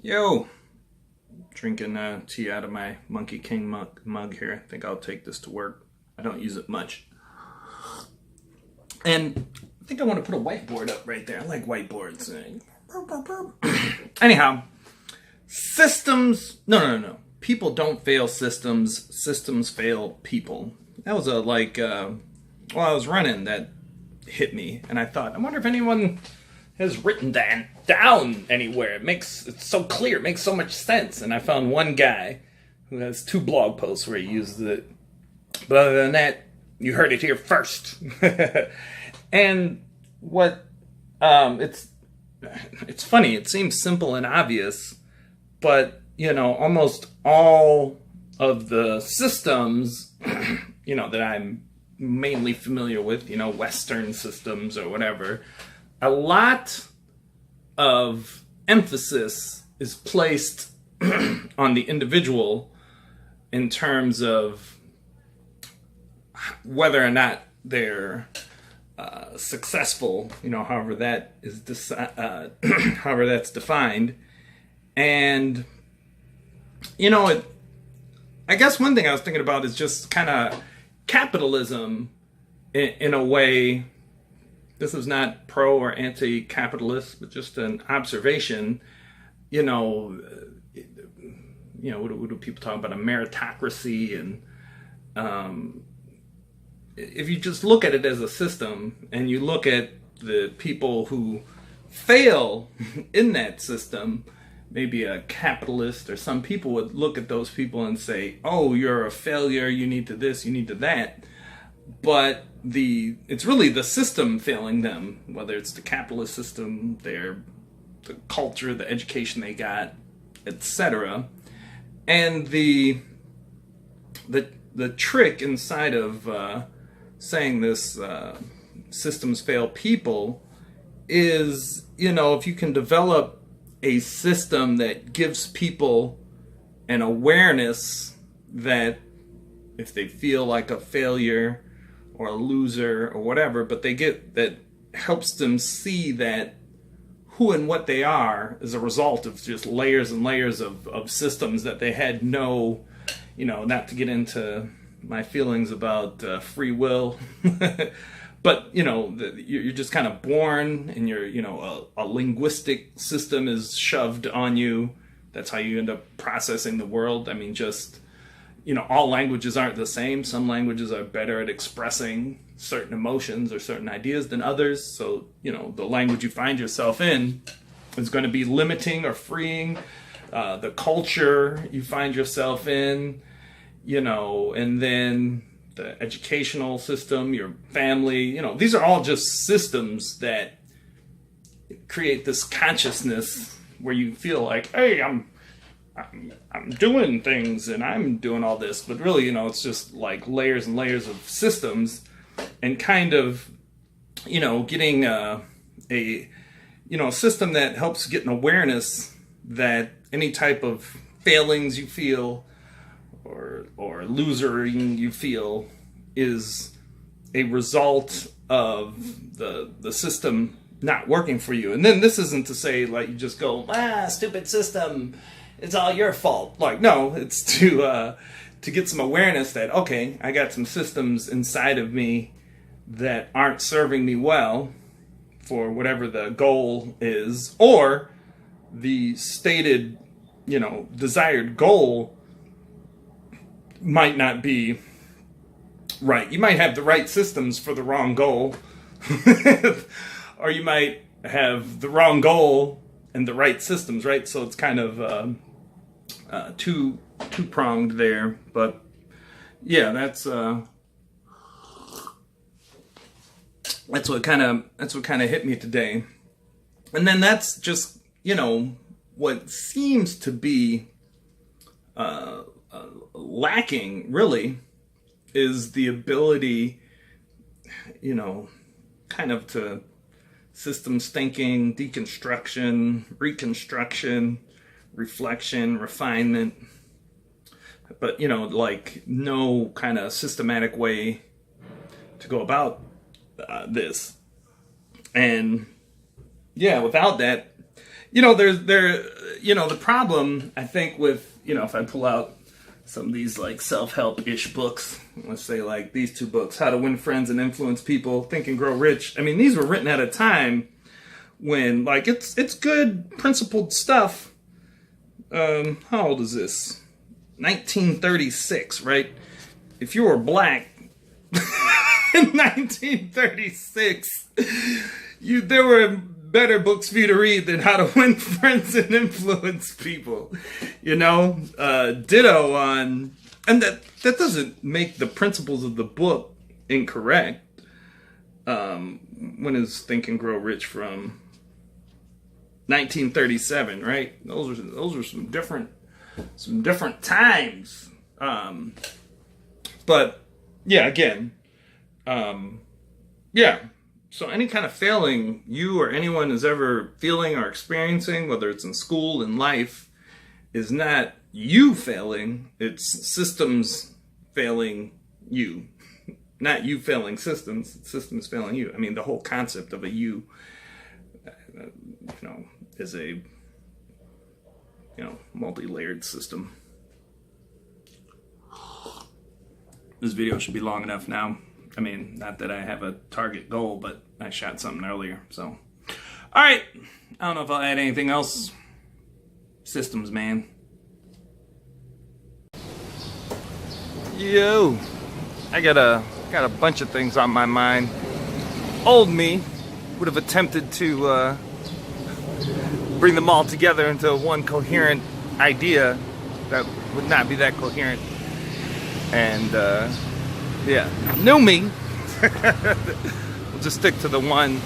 Yo, drinking tea out of my Monkey King mug here. I think I'll take this to work. I don't use it much. And I think I want to put a whiteboard up right there. I like whiteboards. Anyhow, systems. No. People don't fail systems. Systems fail people. That was while I was running, that hit me. And I thought, I wonder if anyone has written that down anywhere. It's so clear, it makes so much sense. And I found one guy who has 2 blog posts where he uses it. But other than that, you heard it here first. And what it's funny, it seems simple and obvious, but almost all of the systems that I'm mainly familiar with, Western systems or whatever, a lot of emphasis is placed on the individual in terms of whether or not they're successful, however that is however that's defined. And I guess one thing I was thinking about is just kind of capitalism in a way. This is not pro or anti-capitalist, but just an observation. What do people talk about? A meritocracy, and if you just look at it as a system, and you look at the people who fail in that system, maybe a capitalist or some people would look at those people and say, "Oh, you're a failure. You need to this. You need to that." But it's really the system failing them, whether it's the capitalist system, the culture, the education they got, etc. And the trick inside of saying this systems fail people is, if you can develop a system that gives people an awareness that if they feel like a failure or a loser or whatever, but that helps them see that who and what they are is a result of just layers and layers of systems that they had no, not to get into my feelings about free will, but you're just kind of born, and you're a linguistic system is shoved on you. That's how you end up processing the world. I mean, just all languages aren't the same. Some languages are better at expressing certain emotions or certain ideas than others. So, the language you find yourself in is going to be limiting or freeing. The culture you find yourself in, and then the educational system, your family, these are all just systems that create this consciousness where you feel like, hey, I'm doing things and I'm doing all this, but really, it's just like layers and layers of systems, and kind of, getting a system that helps get an awareness that any type of failings you feel or losering you feel is a result of the system not working for you. And then this isn't to say like you just go, stupid system, it's all your fault. Like, no, it's to get some awareness that, okay, I got some systems inside of me that aren't serving me well for whatever the goal is, or the stated, desired goal might not be right. You might have the right systems for the wrong goal, or you might have the wrong goal and the right systems, right? So it's kind of two-pronged there, but yeah, that's what kind of hit me today. And then that's just what seems to be lacking really is the ability, kind of to systems thinking, deconstruction, reconstruction, reflection, refinement, but like no kind of systematic way to go about this. And yeah, without that, The problem I think with, if I pull out some of these like self-help-ish books, let's say like these two books, How to Win Friends and Influence People, Think and Grow Rich. I mean, these were written at a time when like it's good principled stuff. How old is this? 1936, right? If you were black in 1936, there were better books for you to read than How to Win Friends and Influence People. Ditto on, and that doesn't make the principles of the book incorrect. When is Think and Grow Rich from? 1937, right? Those are some different times. But yeah, again, yeah. So any kind of failing you or anyone is ever feeling or experiencing, whether it's in school, in life, is not you failing. It's systems failing you. Not you failing systems. Systems failing you. I mean, the whole concept of a you, is a, multi-layered system. This video should be long enough now. I mean, not that I have a target goal, but I shot something earlier, so. All right. I don't know if I'll add anything else. Systems, man. Yo. I got a bunch of things on my mind. Old me would have attempted to bring them all together into one coherent idea that would not be that coherent. And, yeah, new me. We'll just stick to the one.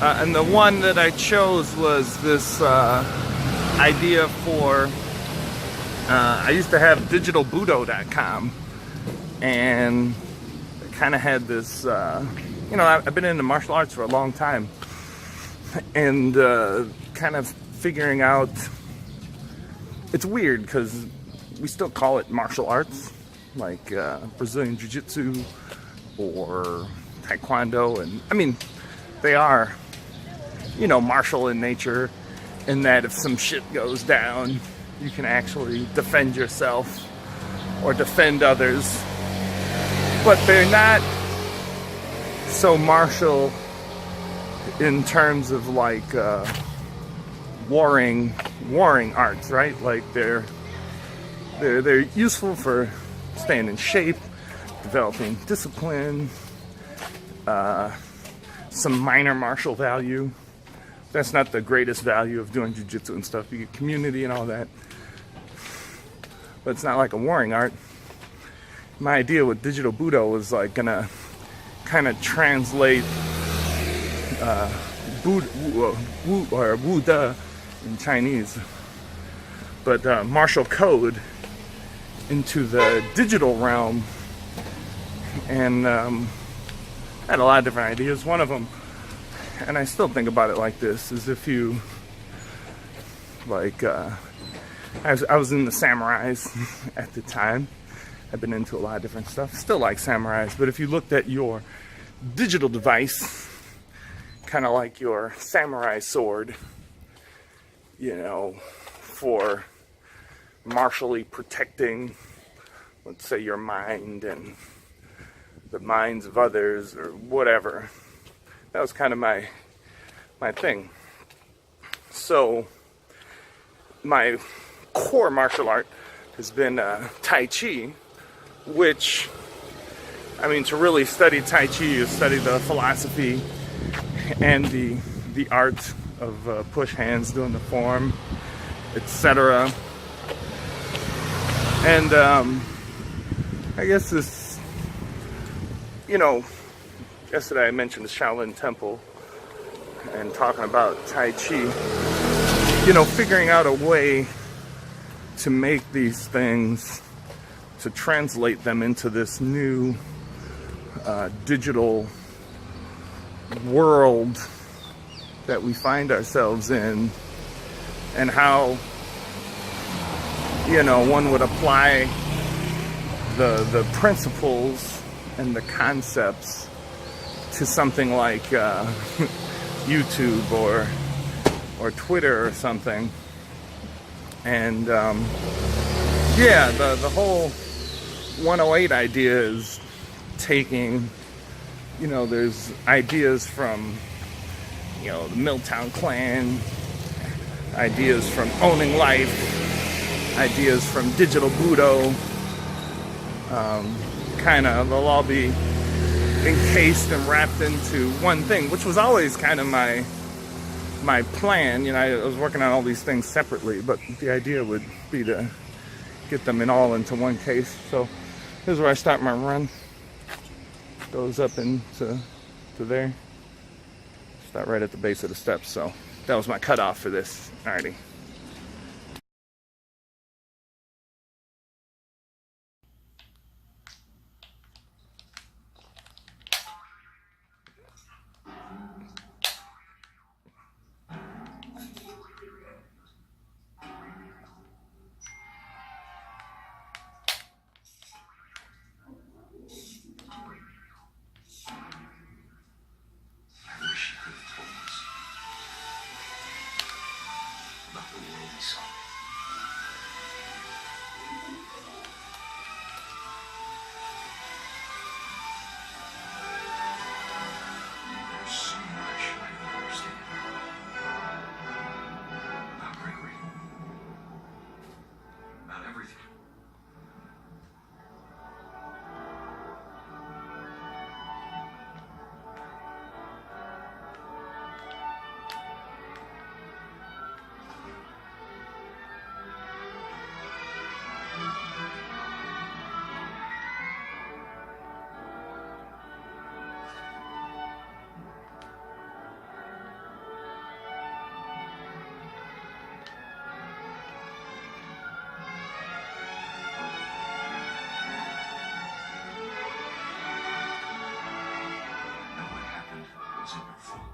And the one that I chose was this idea for, I used to have digitalbudo.com, and I kind of had this, I've been into martial arts for a long time, and kind of figuring out, it's weird because we still call it martial arts, like Brazilian Jiu-Jitsu or Taekwondo, and I mean, they are, martial in nature, in that if some shit goes down, you can actually defend yourself or defend others, but they're not so martial in terms of like warring arts, right? Like they're useful for staying in shape, developing discipline, some minor martial value. That's not the greatest value of doing jiu-jitsu and stuff. You get community and all that, but it's not like a warring art. My idea with Digital Budo was like gonna kind of translate Wu De in Chinese, but martial code into the digital realm. And I had a lot of different ideas. One of them, and I still think about it like this, is if you like I was in the samurais at the time. I've been into a lot of different stuff, still like samurais, but if you looked at your digital device kind of like your samurai sword, for martially protecting, let's say, your mind and the minds of others or whatever. That was kind of my thing. So my core martial art has been Tai Chi, which, I mean, to really study Tai Chi, you study the philosophy and the art of push hands, doing the form, etc. And I guess this, yesterday I mentioned the Shaolin Temple and talking about Tai Chi, figuring out a way to make these things, to translate them into this new digital world that we find ourselves in, and how one would apply the principles and the concepts to something like YouTube or or Twitter or something. And yeah, the whole 108 idea is taking, you know, there's ideas from, you know, the Milltown Clan, ideas from Owning Life, ideas from Digital Budo. Kind of, they'll all be encased and wrapped into one thing, which was always kind of my plan. You know, I was working on all these things separately, but the idea would be to get them all into one case. So here's where I start my run. Goes up into there. Start right at the base of the steps. So that was my cutoff for this. Alrighty. Know what happened was in your fault.